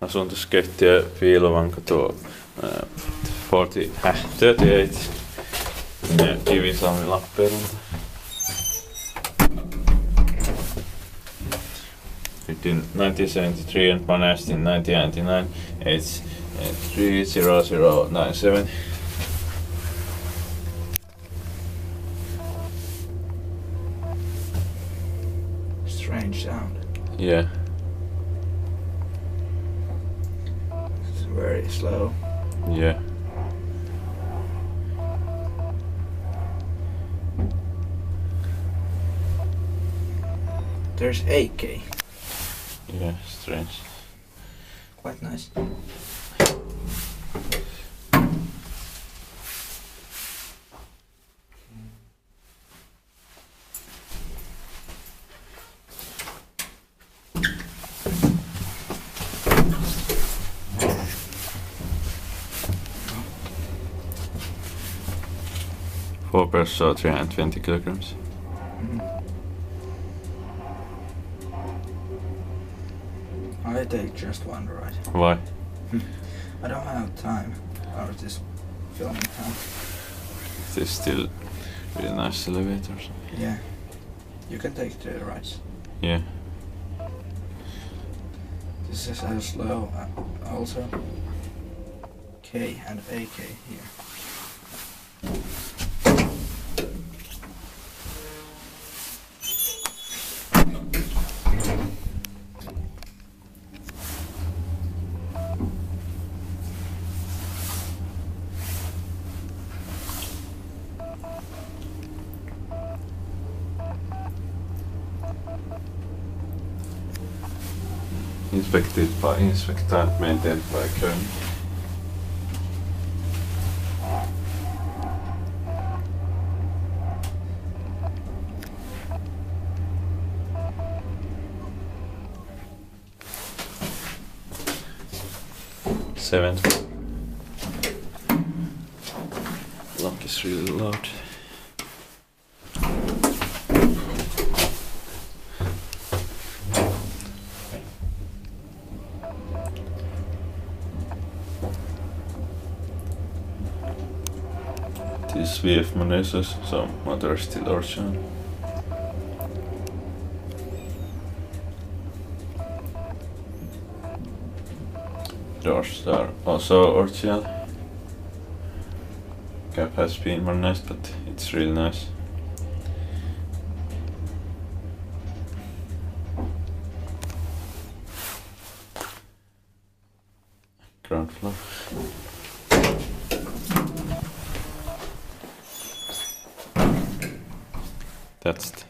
Asuntoskeittiö Piiluvankatu 38 Kivisalmi, Lappeenranta. In 1973 and Modernized in 1999. It's 30097. Strange sound. Yeah. It's very slow. Yeah. There's AK. Yeah, strange. Quite nice. Four person, 320 kilograms. I take just one ride. Why? I don't have time. I was just filming time. It is still really nice elevators. Yeah. You can take the rides. Yeah. This is how slow also. K and AK here. Inspected, maintained by Kone. Seven. Lock is really loud. This VF Modernized, so motor is still original. Doors are also original. Cap has been modernized, but it's really nice. Ground floor. That's it.